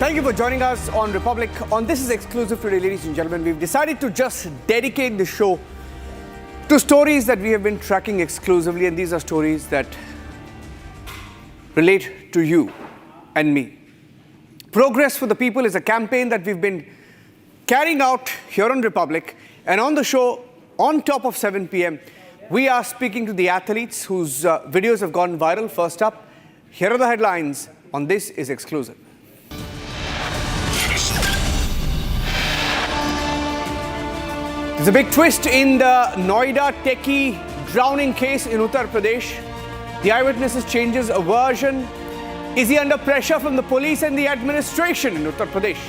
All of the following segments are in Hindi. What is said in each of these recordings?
Thank you for joining us on Republic. On This Is Exclusive today, ladies and gentlemen, we've decided to just dedicate the show to stories that we have been tracking exclusively, and these are stories that relate to you and me. Progress for the People is a campaign that we've been carrying out here on Republic, and on the show, on top of 7 p.m., we are speaking to the athletes whose videos have gone viral. First up, here are the headlines on This Is Exclusive. There's a big twist in the Noida techie drowning case in Uttar Pradesh. The eyewitnesses changes a version. Is he under pressure from the police and the administration in Uttar Pradesh?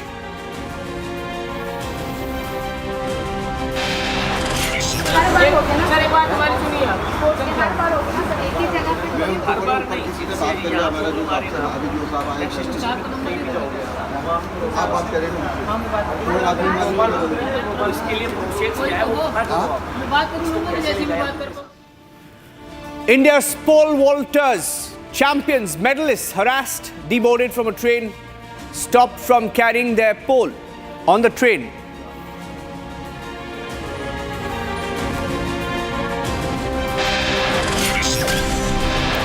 India's pole vaulters, champions, medalists harassed, deboarded from a train, stopped from carrying their pole on the train.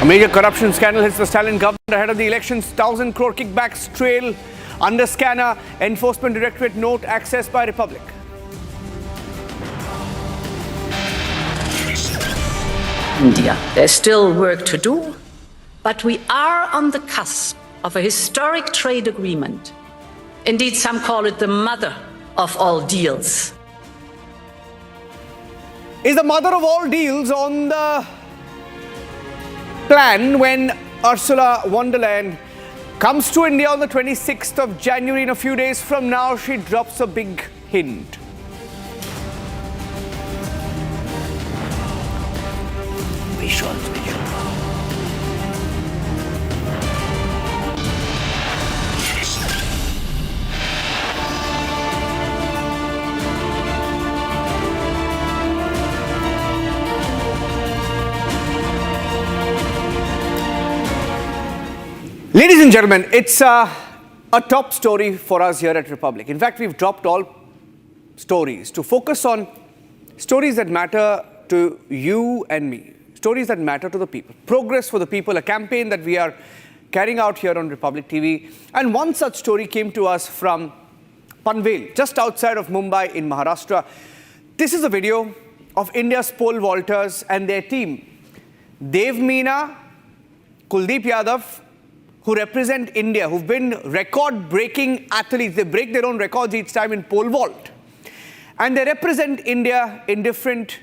A major corruption scandal hits the Stalin government ahead of the elections. 1,000 crore kickbacks trail under scanner. Enforcement Directorate note accessed by Republic. India. There's still work to do, but we are on the cusp of a historic trade agreement. Indeed, some call it the mother of all deals. Is the mother of all deals on the plan when Ursula von der Leyen comes to India on the 26th of January? In a few days from now, she drops a big hint. Visuals. Ladies and gentlemen, it's a top story for us here at Republic. In fact, we've dropped all stories to focus on stories that matter to you and me, stories that matter to the people. Progress for the People, a campaign that we are carrying out here on Republic TV. And one such story came to us from Panvel, just outside of Mumbai in Maharashtra. This is a video of India's pole vaulters and their team. Dev Meena, Kuldeep Yadav, who represent India, who've been record-breaking athletes. They break their own records each time in pole vault. And they represent India in different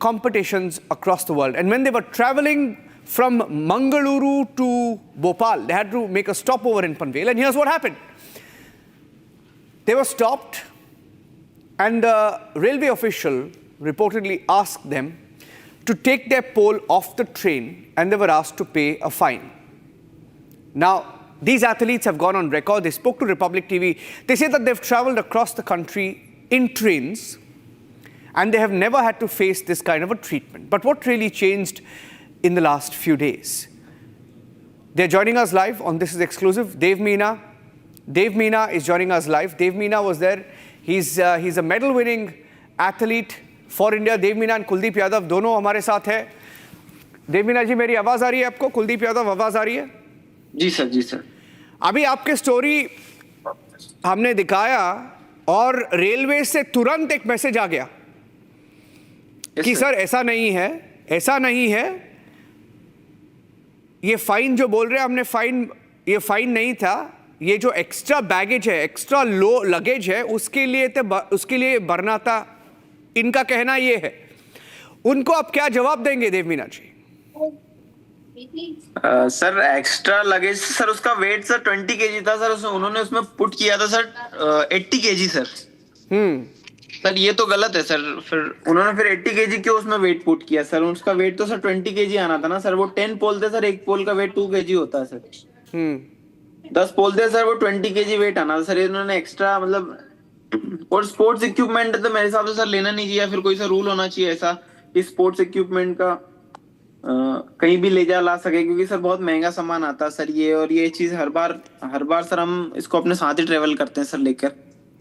competitions across the world. And when they were traveling from Mangaluru to Bhopal, they had to make a stopover in Panvel. And here's what happened. They were stopped, and the railway official reportedly asked them to take their pole off the train, and they were asked to pay a fine. Now, these athletes have gone on record. They spoke to Republic TV. They say that they've traveled across the country in trains, and they have never had to face this kind of a treatment. But what really changed in the last few days? They're joining us live on This Is Exclusive. Dev Meena. Dev Meena is joining us live. Dev Meena was there. He's a medal-winning athlete for India. Dev Meena and Kuldeep Yadav दोनों हमारे साथ हैं. Dev Meena जी, मेरी आवाज़ आ रही है आपको? Kuldeep Yadav, आवाज़ आ रही है? जी सर, जी सर। अभी आपके स्टोरी हमने दिखाया और रेलवे से तुरंत एक मैसेज आ गया कि सर ऐसा नहीं है, ये फाइन जो बोल रहे हैं हमने ये फाइन नहीं था, ये जो एक्स्ट्रा बैगेज है, एक्स्ट्रा लो लगेज है, उसके लिए भरना था, इनका कहना ये है। उनको आप क्या जवाब देंगे देव Meena ji? Sir extra luggage sir, उसका वेट सर 20 केजी था सर, उन्होंने उसमें पुट किया था सर 80 केजी सर। सर ये तो गलत है सर। फिर उन्होंने फिर 80 केजी क्यों उसमें वेट पुट किया सर? उसका वेट तो सर 20 केजी आना था ना सर। वो 10 पोल थे सर, एक पोल का वेट 2 केजी होता है सर। 10 पोल थे सर, वो 20 केजी वेट आना था सर। इन्होंने एक्स्ट्रा मतलब, और स्पोर्ट्स इक्विपमेंट तो मेरे हिसाब से सर लेना नहीं चाहिए, फिर कोई सा रूल होना चाहिए ऐसा कि स्पोर्ट्स इक्विपमेंट का कहीं भी ले जा ला सके, क्योंकि सर बहुत महंगा सामान आता है सर ये, और ये चीज हर बार सर हम इसको अपने साथ ही ट्रेवल करते हैं सर लेकर।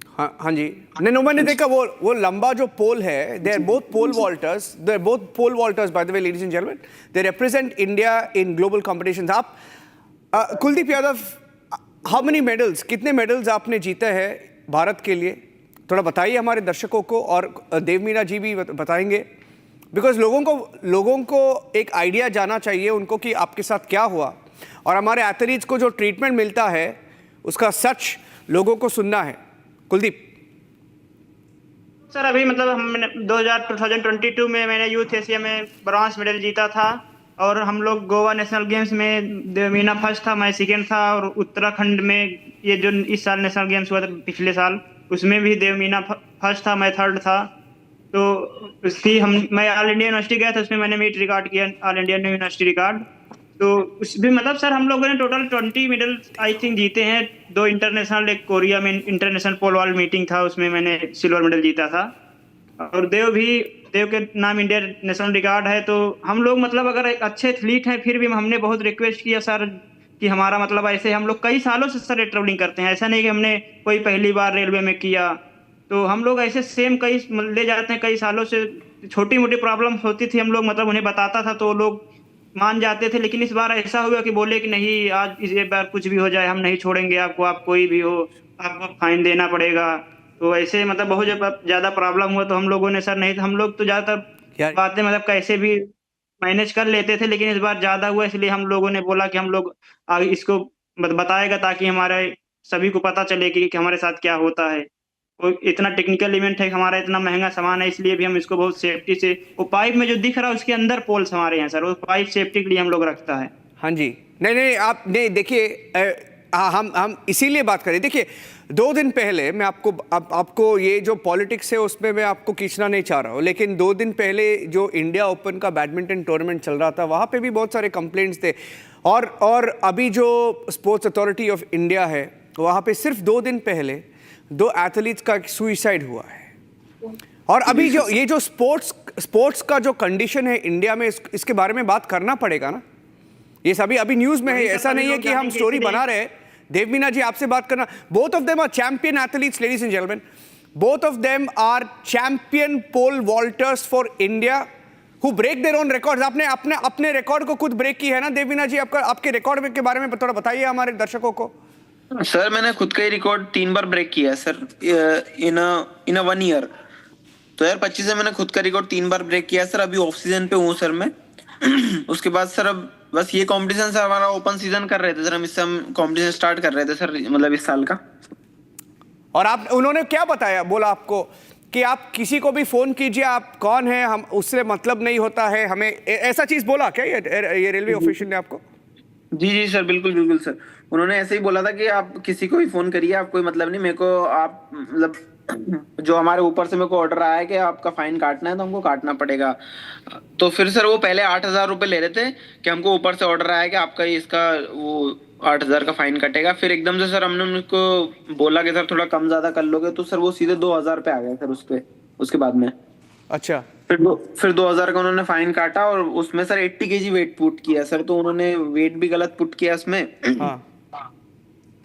हाँ हाँ जी, नहीं मैंने देखा वो लंबा जो पोल है, they are both pole vaulters by the way ladies and gentleman, they represent India in global competitions. आप Kuldeep Yadav, how many medals, कितने मेडल्स आपने जीते हैं भारत के लिए, थोड़ा बताइए हमारे दर्शकों को, और देवमीना जी भी बताएंगे, बिकॉज लोगों को एक आइडिया जाना चाहिए उनको कि आपके साथ क्या हुआ, और हमारे एथलीट्स को जो ट्रीटमेंट मिलता है उसका सच लोगों को सुनना है। कुलदीप सर, अभी मतलब हमने 2022 में मैंने यूथ एशिया में ब्रॉन्ज मेडल जीता था, और हम लोग गोवा नेशनल गेम्स में देवमीना फर्स्ट था, मैं सेकेंड था, और उत्तराखंड में ये जो इस साल नेशनल गेम्स हुआ था पिछले साल, उसमें भी देवमीना फर्स्ट था, मैं थर्ड था। तो मैं ऑल इंडिया यूनिवर्सिटी गया था, उसमें मैंने मीट रिकॉर्ड किया, ऑल इंडिया यूनिवर्सिटी रिकॉर्ड। तो उस भी मतलब सर हम लोगों ने टोटल 20 मेडल आई थिंक जीते हैं, 2 इंटरनेशनल, एक कोरिया में इंटरनेशनल पोल वॉल्ट मीटिंग था, उसमें मैंने सिल्वर मेडल जीता था। और देव के नाम इंडिया नेशनल रिकॉर्ड है। तो हम लोग मतलब अगर एक अच्छे एथलीट हैं, फिर भी हमने बहुत रिक्वेस्ट किया सर कि हमारा मतलब ऐसे हम लोग कई सालों से सर ट्रेवलिंग करते हैं, ऐसा नहीं कि हमने कोई पहली बार रेलवे में किया। तो हम लोग ऐसे सेम कई ले जाते हैं, कई सालों से छोटी मोटी प्रॉब्लम होती थी, हम लोग मतलब उन्हें बताता था तो लोग मान जाते थे। लेकिन इस बार ऐसा हुआ कि बोले कि नहीं, आज इस बार कुछ भी हो जाए हम नहीं छोड़ेंगे आपको, आप कोई भी हो आपको फाइन देना पड़ेगा। तो ऐसे मतलब बहुत ज्यादा प्रॉब्लम हुआ, तो हम लोगों ने सर नहीं, हम लोग तो ज्यादातर बातें मतलब कैसे भी मैनेज कर लेते थे, लेकिन इस बार ज्यादा हुआ, इसलिए हम लोगों ने बोला कि हम लोग आगे इसको बताएगा, ताकि हमारे सभी को पता चले कि हमारे साथ क्या होता है। कोई इतना टेक्निकल इवेंट है, हमारा इतना महंगा सामान है, इसलिए भी हम इसको बहुत सेफ्टी से, वो पाइप में जो दिख रहा है उसके अंदर पोल्स हमारे यहाँ सर, वो पाइप सेफ्टी के लिए हम लोग रखता है। हाँ जी, नहीं आप नहीं देखिए, हम इसीलिए बात करें। देखिए 2 दिन पहले मैं आपको ये जो पॉलिटिक्स है उसमें मैं आपको खींचना नहीं चाह रहा हूँ, लेकिन 2 दिन पहले जो इंडिया ओपन का बैडमिंटन टूर्नामेंट चल रहा था, वहाँ पे भी बहुत सारे कंप्लेंट्स थे, और अभी जो स्पोर्ट्स अथॉरिटी ऑफ इंडिया है, वहाँ पे सिर्फ 2 दिन पहले 2 एथलीट्स का सुइसाइड हुआ है। और अभी ये जो स्पोर्ट्स का जो कंडीशन है इंडिया में, इसके बारे में बात करना पड़ेगा ना। ये सभी अभी न्यूज में है, ऐसा नहीं है कि हम स्टोरी बना रहे हैं। देवमीना जी, आपसे बात करना, both of them are champion athletes, ladies and gentleman, both of them are champion pole vaulters for India who break their own records. आपने अपने रिकॉर्ड को खुद ब्रेक की है ना देवमीना जी, आपके रिकॉर्ड के बारे में थोड़ा बताइए हमारे दर्शकों को। सर मैंने खुद का ही रिकॉर्ड 3 बार ब्रेक किया है सर, इन अ 1 ईयर। 2025 में मैंने खुद का रिकॉर्ड 3 बार ब्रेक किया है सर। अभी ऑफ सीजन पे हूँ सर मैं। उसके बाद सर अब बस ये कंपटीशन सर, हमारा ओपन सीजन कर रहे थे सर, हम कंपटीशन स्टार्ट कर रहे थे सर, मतलब इस साल का। और उन्होंने क्या बताया, बोला आपको कि आप किसी को भी फोन कीजिए, आप कौन है, हम उससे मतलब नहीं होता है हमें, ऐसा चीज बोला क्या ये रेलवे ऑफिशियल ने आपको? जी सर, बिल्कुल सर, उन्होंने ऐसे ही बोला था कि आप किसी को भी फोन करिए, आप कोई मतलब नहीं, मेरे को आप मतलब जो हमारे ऊपर से मेरे को ऑर्डर आया है कि आपका फाइन काटना है तो हमको काटना पड़ेगा। तो फिर सर वो पहले 8,000 रुपए ले रहे थे कि हमको ऊपर से ऑर्डर आया कि आपका इसका वो 8,000 का फाइन कटेगा। फिर एकदम से सर हमने उनको बोला कि सर थोड़ा कम ज्यादा कर लोगे, तो सर वो सीधे 2,000 पे आ गया सर उसके बाद में। अच्छा, फिर 2,000 का उन्होंने फाइन काटा, और उसमें सर 80 kg वेट पुट किया सर, तो उन्होंने वेट भी गलत पुट किया उसमें। हाँ,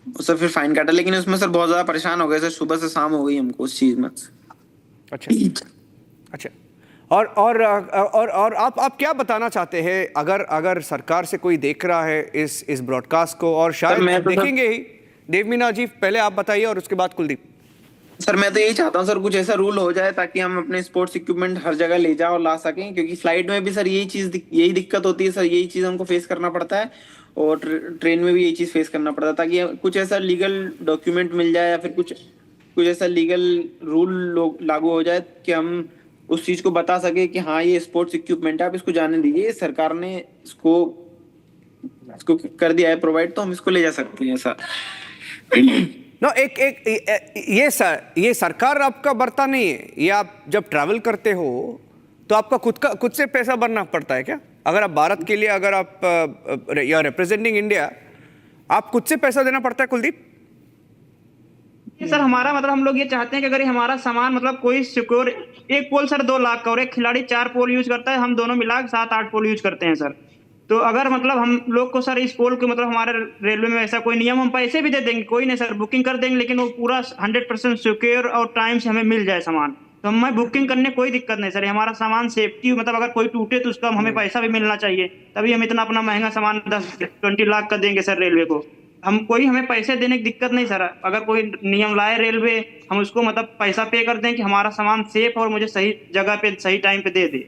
सर फिर फाइन काटा, लेकिन उसमें सर बहुत ज्यादा परेशान हो गए सर, सुबह से शाम हो गई हमको उस चीज में। अच्छा। और आप क्या बताना चाहते हैं, अगर सरकार से कोई देख रहा है इस ब्रॉडकास्ट को, और शायद देखेंगे ही। देवमीना जी पहले आप बताइए और उसके बाद कुलदीप। सर मैं तो यही चाहता हूँ सर, कुछ ऐसा रूल हो जाए ताकि हम अपने स्पोर्ट्स इक्विपमेंट हर जगह ले जाओ और ला सकें, क्योंकि फ्लाइट में भी सर यही दिक्कत होती है सर, यही चीज हमको फेस करना पड़ता है, और ट्रेन में भी यही चीज फेस करना पड़ता है, ताकि कुछ ऐसा लीगल डॉक्यूमेंट मिल जाए, या फिर कुछ ऐसा लीगल रूल लागू हो जाए कि हम उस चीज को बता सके कि हाँ ये स्पोर्ट्स इक्विपमेंट है, आप इसको जाने दीजिए, सरकार ने इसको कर दिया है प्रोवाइड, तो हम इसको ले जा सकते हैं ऐसा। नो ये सरकार आपका भरता नहीं है, ये आप जब ट्रैवल करते हो तो आपका खुद से पैसा भरना पड़ता है क्या? अगर आप भारत के लिए, अगर आप यू आर रिप्रेजेंटिंग इंडिया, आप खुद से पैसा देना पड़ता है कुलदीप? सर हमारा मतलब हम लोग ये चाहते हैं कि अगर ये हमारा सामान मतलब कोई सिक्योर, एक पोल सर 2 लाख का और एक खिलाड़ी 4 पोल यूज करता है, हम दोनों मिला के 7-8 पोल यूज करते हैं सर। तो अगर मतलब हम लोग को सर इस पोल के मतलब हमारे रेलवे में ऐसा कोई नियम, हम पैसे भी दे देंगे, कोई नहीं सर, बुकिंग कर देंगे, लेकिन वो पूरा 100% सिक्योर और टाइम से हमें मिल जाए सामान, तो हमें बुकिंग करने कोई दिक्कत नहीं सर। ये हमारा सामान सेफ्टी, मतलब अगर कोई टूटे तो उसका हमें पैसा भी मिलना चाहिए, तभी हम इतना अपना महंगा सामान 10-20 लाख का देंगे सर रेलवे को। हम कोई हमें पैसे देने की दिक्कत नहीं सर, अगर कोई नियम लाए रेलवे, हम उसको मतलब पैसा पे कर दें कि हमारा सामान सेफ और मुझे सही जगह पे सही टाइम पे दे दे,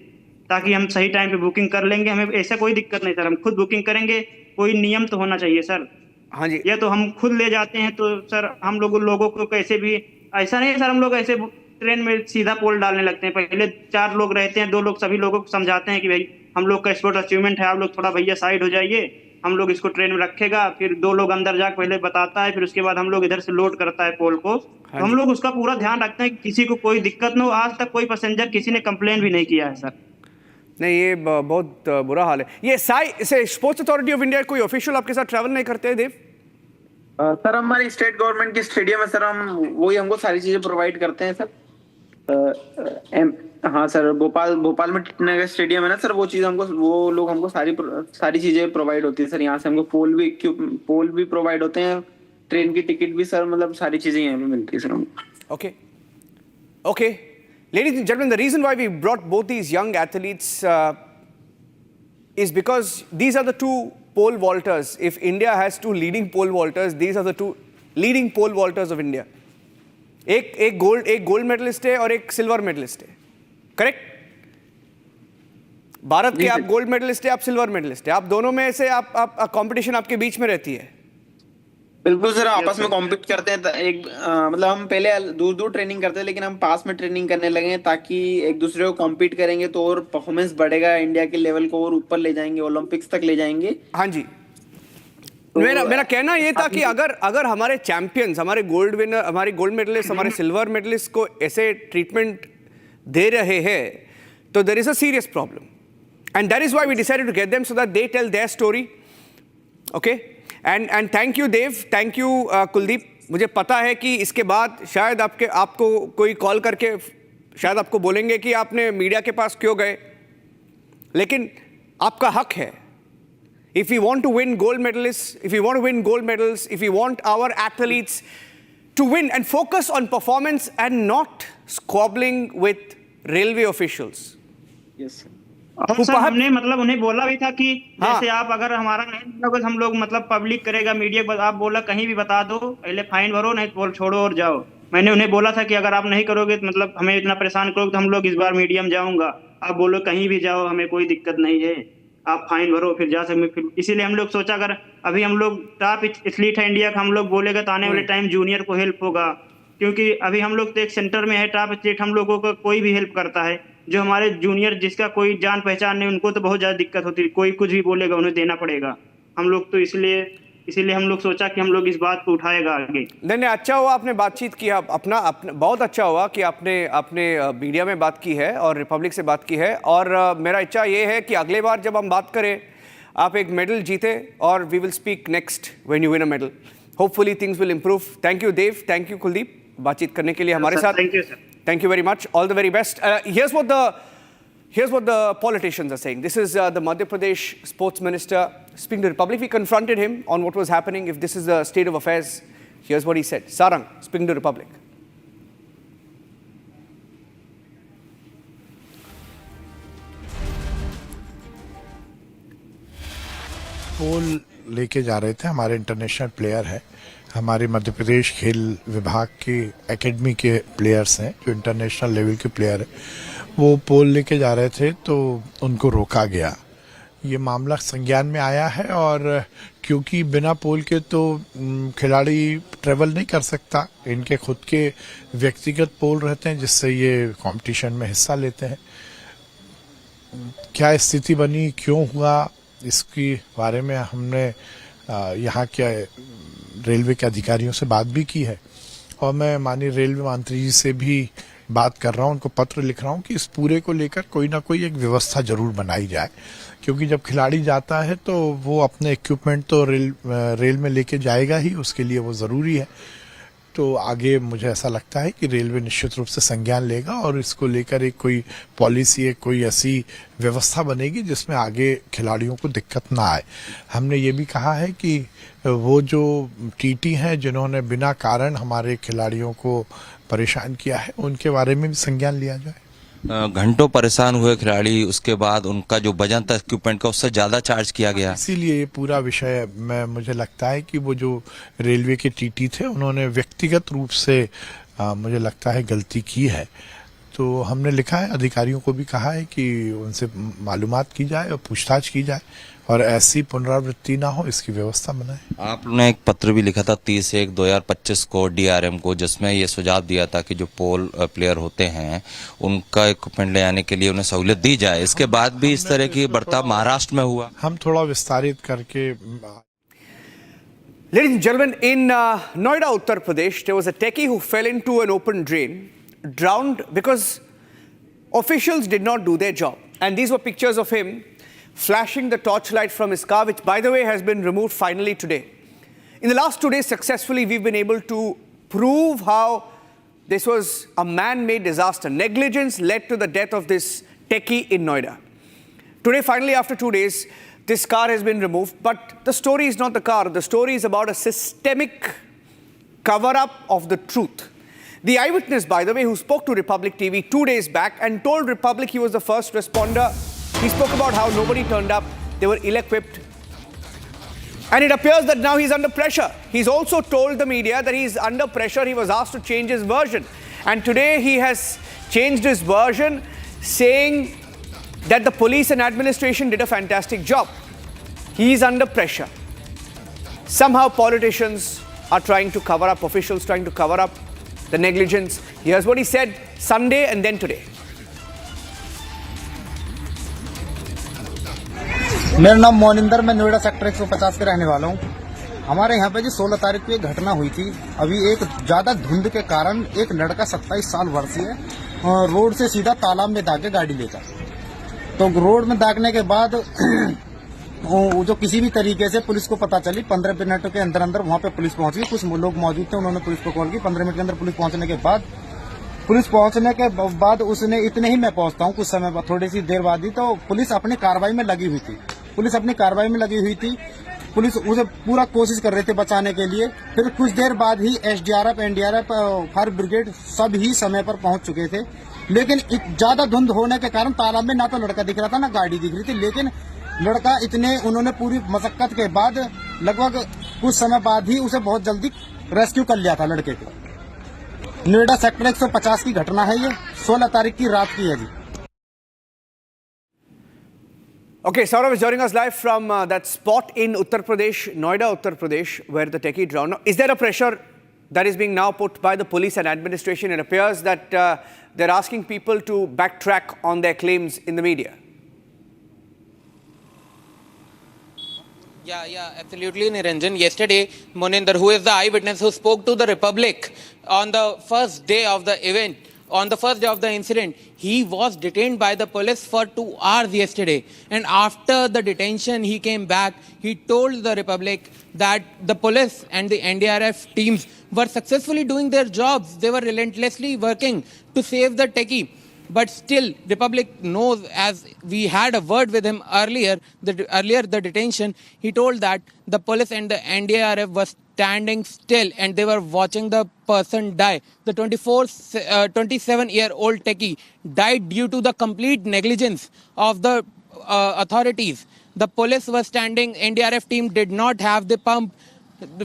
ताकि हम सही टाइम पे बुकिंग कर लेंगे, हमें ऐसा कोई दिक्कत नहीं सर, हम खुद बुकिंग करेंगे। कोई नियम तो होना चाहिए सर। हाँ जी, या तो हम खुद ले जाते हैं तो सर हम लोगों को कैसे भी, ऐसा नहीं है सर हम लोग ऐसे ट्रेन में सीधा पोल डालने लगते हैं। पहले 4 लोग रहते हैं, 2 लोग सभी लोगों को समझाते हैं कि भाई हम लोग का स्पोर्ट अचीवमेंट है, आप लोग थोड़ा भैया साइड हो जाइए, हम लोग इसको ट्रेन में रखेगा। फिर 2 लोग अंदर जाकर पहले बताता है, फिर उसके बाद हम लोग इधर से लोड करता है पोल को। तो हम लोग उसका पूरा ध्यान रखते हैं कि किसी को कोई दिक्कत न हो। आज तक कोई पैसेंजर किसी ने कंप्लेन भी नहीं किया है सर। नहीं ये बहुत बुरा हाल है। ये से स्पोर्ट्स अथॉरिटी ऑफ इंडिया कोई ऑफिशियल आपके साथ ट्रैवल नहीं करते हैं देव? सर हमारी स्टेट गवर्नमेंट की स्टेडियम है सर, हम वही हमको सारी चीजें प्रोवाइड करते हैं सर। हाँ सर, भोपाल में टिटनगर स्टेडियम है ना सर, वो चीज हमको, वो लोग हमको सारी चीजें प्रोवाइड होती है सर। यहाँ से हमको पोल भी प्रोवाइड होते हैं, ट्रेन की टिकट भी सर, मतलब सारी चीजें यहाँ पे मिलती है सर हमको। Okay. Ladies and gentlemen, the reason why we brought both these young athletes is because these are the 2 pole vaulters. If India has 2 leading pole vaulters, these are the 2 leading pole vaulters of India. एक गोल्ड मेडलिस्ट है और एक सिल्वर मेडलिस्ट है, करेक्ट? भारत के आप गोल्ड मेडलिस्ट है, आप सिल्वर मेडलिस्ट है, आप दोनों में से आप कंपटीशन आपके बीच में रहती है। बिल्कुल सर, आपस में कॉम्पीट करते हैं। मतलब हम पहले दूर ट्रेनिंग करते हैं, लेकिन हम पास में ट्रेनिंग करने लगे हैं, ताकि एक दूसरे को कॉम्पीट करेंगे तो और परफॉर्मेंस बढ़ेगा, इंडिया के लेवल को और ऊपर ले जाएंगे, ओलंपिक्स तक ले जाएंगे। हाँ जी, तो मेरा कहना ये था कि अगर हमारे चैंपियंस, हमारे गोल्ड विनर, हमारे गोल्ड मेडलिस्ट, हमारे सिल्वर मेडलिस्ट को ऐसे ट्रीटमेंट दे रहे हैं तो there is a serious problem, and that is why we decided to get them so that they tell their story. Okay, and thank you Dev, thank you Kuldeep. मुझे पता है कि इसके बाद शायद आपको कोई कॉल करके शायद आपको बोलेंगे कि आपने मीडिया के पास क्यों गए, लेकिन आपका हक है। If we want to win gold medalists, if we want to win gold medals, if we want our athletes to win and focus on performance and not squabbling with railway officials. Yes sir. और सर हमने मतलब उन्हें बोला भी था कि जैसे आप अगर हमारा नहीं, हम लोग मतलब पब्लिक करेगा, मीडिया को आप बोला कहीं भी बता दो, पहले फाइन भरो, नहीं तो छोड़ो और जाओ। मैंने उन्हें बोला था कि अगर आप नहीं करोगे तो मतलब हमें इतना परेशान करोगे तो हम लोग इस बार मीडियम जाऊंगा, आप बोलो कहीं भी जाओ, हमें कोई दिक्कत नहीं है, आप फाइन भरो फिर जा सकते। फिर इसीलिए हम लोग सोचा अगर अभी हम लोग टॉप एथलीट है इंडिया का, हम लोग बोलेगा तो आने वाले टाइम जूनियर को हेल्प होगा, क्योंकि अभी हम लोग तो एक सेंटर में है टॉप एथलीट, हम लोगों को कोई भी हेल्प करता है। जो हमारे जूनियर जिसका कोई जान पहचान नहीं, उनको तो बहुत ज्यादा दिक्कत होती है, कोई कुछ भी बोलेगा उन्हें देना पड़ेगा। हम लोग तो इसीलिए हम लोग सोचा कि हम लोग इस बात को उठाएगा आगे। नहीं, अच्छा हुआ आपने बातचीत किया, अपना बहुत अच्छा हुआ कि आपने मीडिया में बात की है और रिपब्लिक से बात की है। और मेरा इच्छा ये है कि अगले बार जब हम बात करें आप एक मेडल जीते, और we will speak next when you win a medal. Hopefully things will improve. Thank you Dev, thank you Kuldeep, बातचीत करने के लिए हमारे साथ। Thank you sir. Thank you very much. All the very best. Here's what the politicians are saying. This is the Madhya Pradesh sports minister speaking to the Republic. We confronted him on what was happening, if this is the state of affairs. Here's what he said. Sarang speaking to the Republic. पोल लेके जा रहे थे, हमारे इंटरनेशनल प्लेयर है, हमारे मध्य प्रदेश खेल विभाग के एकेडमी के प्लेयर्स हैं जो इंटरनेशनल लेवल के प्लेयर हैं, वो पोल लेके जा रहे थे तो उनको रोका गया। ये मामला संज्ञान में आया है, और क्योंकि बिना पोल के तो खिलाड़ी ट्रेवल नहीं कर सकता, इनके खुद के व्यक्तिगत पोल रहते हैं जिससे ये कंपटीशन में हिस्सा लेते हैं। क्या स्थिति बनी, क्यों हुआ, इसके बारे में हमने यहाँ के रेलवे के अधिकारियों से बात भी की है, और मैं माननीय रेलवे मंत्री जी से भी बात कर रहा हूँ, उनको पत्र लिख रहा हूँ कि इस पूरे को लेकर कोई ना कोई एक व्यवस्था जरूर बनाई जाए, क्योंकि जब खिलाड़ी जाता है तो वो अपने इक्विपमेंट तो रेल में लेके जाएगा ही, उसके लिए वो ज़रूरी है। तो आगे मुझे ऐसा लगता है कि रेलवे निश्चित रूप से संज्ञान लेगा और इसको लेकर एक कोई पॉलिसी, एक कोई ऐसी व्यवस्था बनेगी जिसमें आगे खिलाड़ियों को दिक्कत ना आए। हमने ये भी कहा है कि वो जो टीटी हैं जिन्होंने बिना कारण हमारे खिलाड़ियों को परेशान किया है, उनके बारे में भी संज्ञान लिया जाए। घंटों परेशान हुए खिलाड़ी, उसके बाद उनका जो वजन था इक्विपमेंट का उससे ज्यादा चार्ज किया गया। इसीलिए ये पूरा विषय में मुझे लगता है कि वो जो रेलवे के टीटी थे उन्होंने व्यक्तिगत रूप से मुझे लगता है गलती की है। तो हमने लिखा है, अधिकारियों को भी कहा है कि उनसे मालूमात की जाए और पूछताछ की जाए और ऐसी पुनरावृत्ति ना हो इसकी व्यवस्था बनाए। आपने एक पत्र भी लिखा था 30/1/2025 को डीआरएम को, जिसमें ये सुझाव दिया था कि जो पोल प्लेयर होते हैं उनका इक्विपमेंट ले आने के लिए उन्हें सहूलियत दी जाए। इसके बाद भी इस तरह की बर्ताव महाराष्ट्र में हुआ। हम थोड़ा विस्तारित करके। Ladies and gentlemen, in Noida, Uttar Pradesh, there was a techie who fell into an open drain, drowned because officials did not do their job. And these were pictures of him flashing the torchlight from his car, which, by the way, has been removed finally today. In the last 2 days, successfully, we've been able to prove how this was a man-made disaster. Negligence led to the death of this techie in Noida. Today, finally, after 2 days, this car has been removed. But the story is not the car. The story is about a systemic cover-up of the truth. The eyewitness, by the way, who spoke to Republic TV 2 days back and told Republic he was the first responder, he spoke about how nobody turned up, they were ill-equipped. And it appears that now he's under pressure. He's also told the media that he's under pressure. He was asked to change his version. And today he has changed his version, saying that the police and administration did a fantastic job. He's under pressure. Somehow politicians are trying to cover up, officials trying to cover up the negligence. Here's what he said Sunday and then today. मेरा नाम मोनिंदर, मैं नोएडा सेक्टर 150 के रहने वाला हूँ। हमारे यहाँ पे जी 16 तारीख को एक घटना हुई थी। अभी एक ज्यादा धुंध के कारण एक लड़का 27 साल वर्षीय रोड से सीधा तालाब में दागे गाड़ी लेकर, तो रोड में दागने के बाद जो किसी भी तरीके से पुलिस को पता चली, 15 मिनट के अंदर अंदर वहाँ पे पुलिस पहुंच गई। कुछ लोग मौजूद थे, उन्होंने पुलिस को कॉल की। 15 मिनट के अंदर पुलिस पहुंचने के बाद उसने, इतने ही मैं पहुंचता हूँ कुछ समय बाद, थोड़ी सी देर बाद ही, तो पुलिस अपनी कार्रवाई में लगी हुई थी। पुलिस उसे पूरा कोशिश कर रहे थे बचाने के लिए। फिर कुछ देर बाद ही एसडीआरएफ, एनडीआरएफ, फायर ब्रिगेड सब ही समय पर पहुंच चुके थे। लेकिन ज्यादा धुंध होने के कारण तालाब में ना तो लड़का दिख रहा था ना गाड़ी दिख रही थी। लेकिन लड़का उन्होंने पूरी मशक्कत के बाद लगभग कुछ समय बाद ही उसे बहुत जल्दी रेस्क्यू कर लिया था लड़के को। नोएडा सेक्टर 150 की घटना है ये, 16 तारीख की रात की है जी। Okay, Saurav is joining us live from that spot in Uttar Pradesh, Noida, Uttar Pradesh, where the techie drowned. Is there a pressure that is being now put by the police and administration? It appears that they're asking people to backtrack on their claims in the media. Yeah, absolutely, Niranjan. Yesterday, Moninder, who is the eyewitness who spoke to the Republic on the first day of the event, on the first day of the incident, he was detained by the police for 2 hours yesterday. And after the detention, he came back. He told the Republic that the police and the NDRF teams were successfully doing their jobs. They were relentlessly working to save the techie. But still, Republic knows, as we had a word with him earlier the detention, he told that the police and the NDRF were standing still and they were watching the person die. The 27-year-old techie died due to the complete negligence of the authorities. The police was standing, NDRF team did not have the pump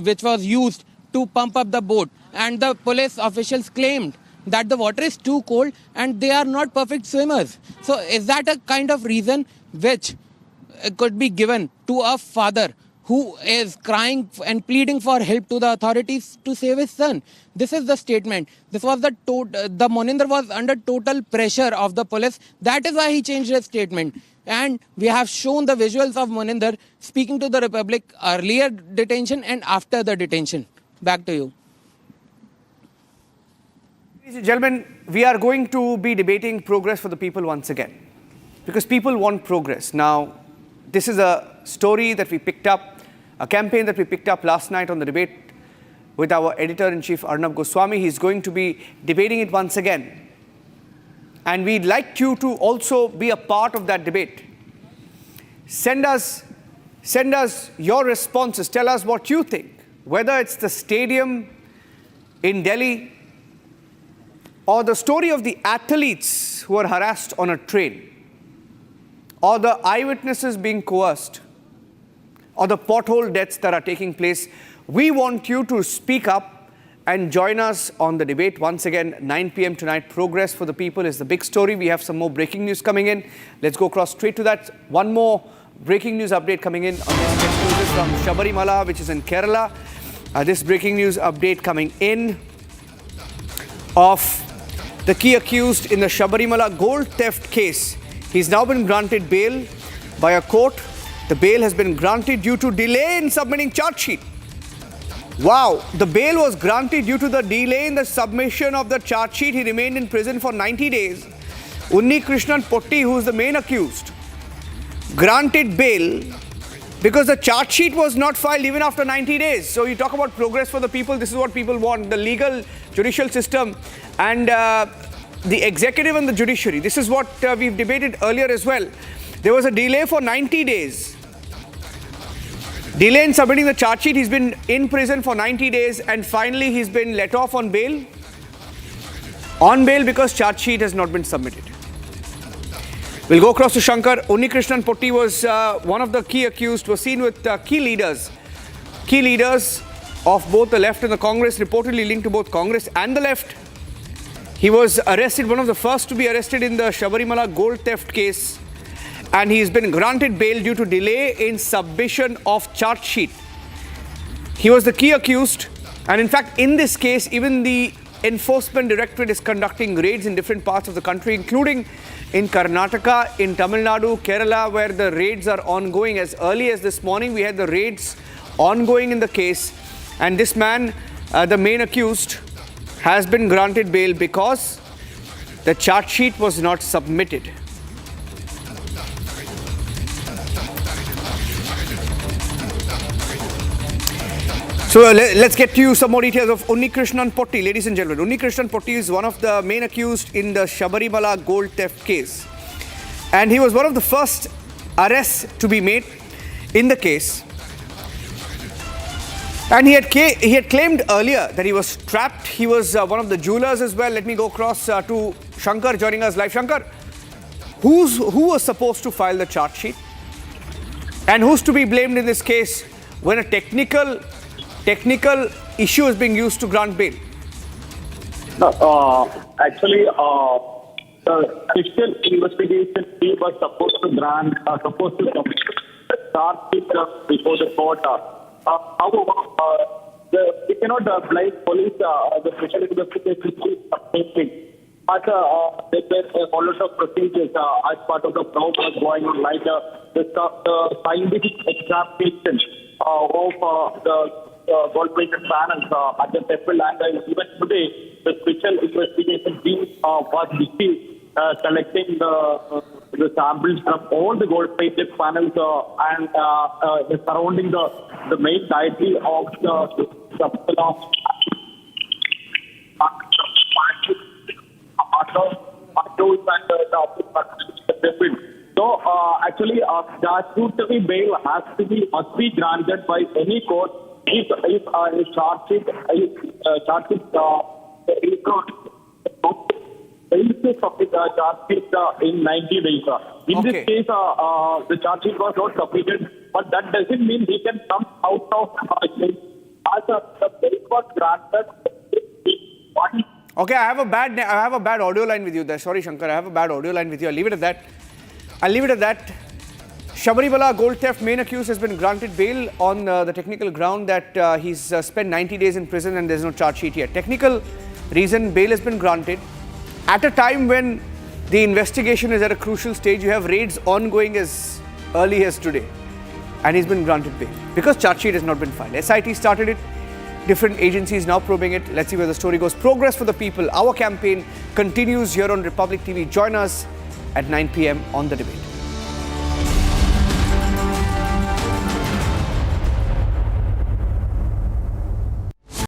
which was used to pump up the boat, and the police officials claimed that the water is too cold and they are not perfect swimmers. So is that a kind of reason which could be given to a father who is crying and pleading for help to the authorities to save his son? This is the statement. This was the Moninder was under total pressure of the police. That is why he changed his statement. And we have shown the visuals of Moninder speaking to the Republic earlier detention and after the detention. Back to you. Ladies and gentlemen, we are going to be debating progress for the people once again, because people want progress. Now, this is a story that we picked up, a campaign that we picked up last night on the debate with our editor-in-chief Arnab Goswami. He's going to be debating it once again. And we'd like you to also be a part of that debate. Send us your responses. Tell us what you think. Whether it's the stadium in Delhi or the story of the athletes who were harassed on a train, or the eyewitnesses being coerced, or the pothole deaths that are taking place, we want you to speak up and join us on the debate. Once again, 9 p.m. tonight. Progress for the people is the big story. We have some more breaking news coming in. Let's go across straight to that. One more breaking news update coming in on this exclusive from Sabarimala, which is in Kerala. This breaking news update coming in of the key accused in the Sabarimala gold theft case. He's now been granted bail by a court. The bail has been granted due to delay in submitting charge sheet. Wow, the bail was granted due to the delay in the submission of the charge sheet. He remained in prison for 90 days. Unni Krishnan Potti, who is the main accused, granted bail because the charge sheet was not filed even after 90 days. So you talk about progress for the people. This is what people want. The legal judicial system and the executive and the judiciary. This is what we've debated earlier as well. There was a delay for 90 days. Delay in submitting the charge sheet. He's been in prison for 90 days and finally he's been let off on bail. On bail because charge sheet has not been submitted. We'll go across to Shankar. Unni Krishnan Potti was one of the key accused, was seen with key leaders of both the left and the Congress, reportedly linked to both Congress and the left. He was arrested, one of the first to be arrested in the Sabarimala gold theft case, and he's been granted bail due to delay in submission of charge sheet. He was the key accused, and in fact, in this case, even the Enforcement Directorate is conducting raids in different parts of the country, including in Karnataka, in Tamil Nadu, Kerala, where the raids are ongoing. As early as this morning, we had the raids ongoing in the case. And this man, the main accused, has been granted bail because the charge sheet was not submitted. So let's get to you some more details of Unni Krishnan Potti. Ladies and gentlemen, Unni Krishnan Potti is one of the main accused in the Sabarimala gold theft case. And he was one of the first arrests to be made in the case. And he had claimed earlier that he was trapped. He was one of the jewelers as well. Let me go across to Shankar joining us live. Shankar, who was supposed to file the charge sheet? And who's to be blamed in this case when a technical issue is being used to grant bail? Actually, the official investigation team was supposed to submit the charge sheet before the court. However, we cannot blame police, the special investigation team, but there were a lot of procedures as part of the process going on, like the scientific examination of the gold-plated panels at the temple, and even today the special investigation team was busy collecting the samples from all the gold-plated panels and surrounding the main deity of the temple of So actually, statutory bail must be granted by any court if a charge sheet in 90 days. In this case, the charge sheet was not submitted, but that doesn't mean he can come out of jail. As the bail was granted. Okay, I have a bad audio line with you there. Sorry, Shankar, I have a bad audio line with you. I'll leave it at that. Sabarimala gold theft main accused has been granted bail on the technical ground that he's spent 90 days in prison and there's no charge sheet yet. Technical reason bail has been granted at a time when the investigation is at a crucial stage. You have raids ongoing as early as today, and he's been granted bail because charge sheet has not been filed. SIT started it. Different agencies now probing it. Let's see where the story goes. Progress for the people. Our campaign continues here on Republic TV. Join us at 9 p.m. on The Debate.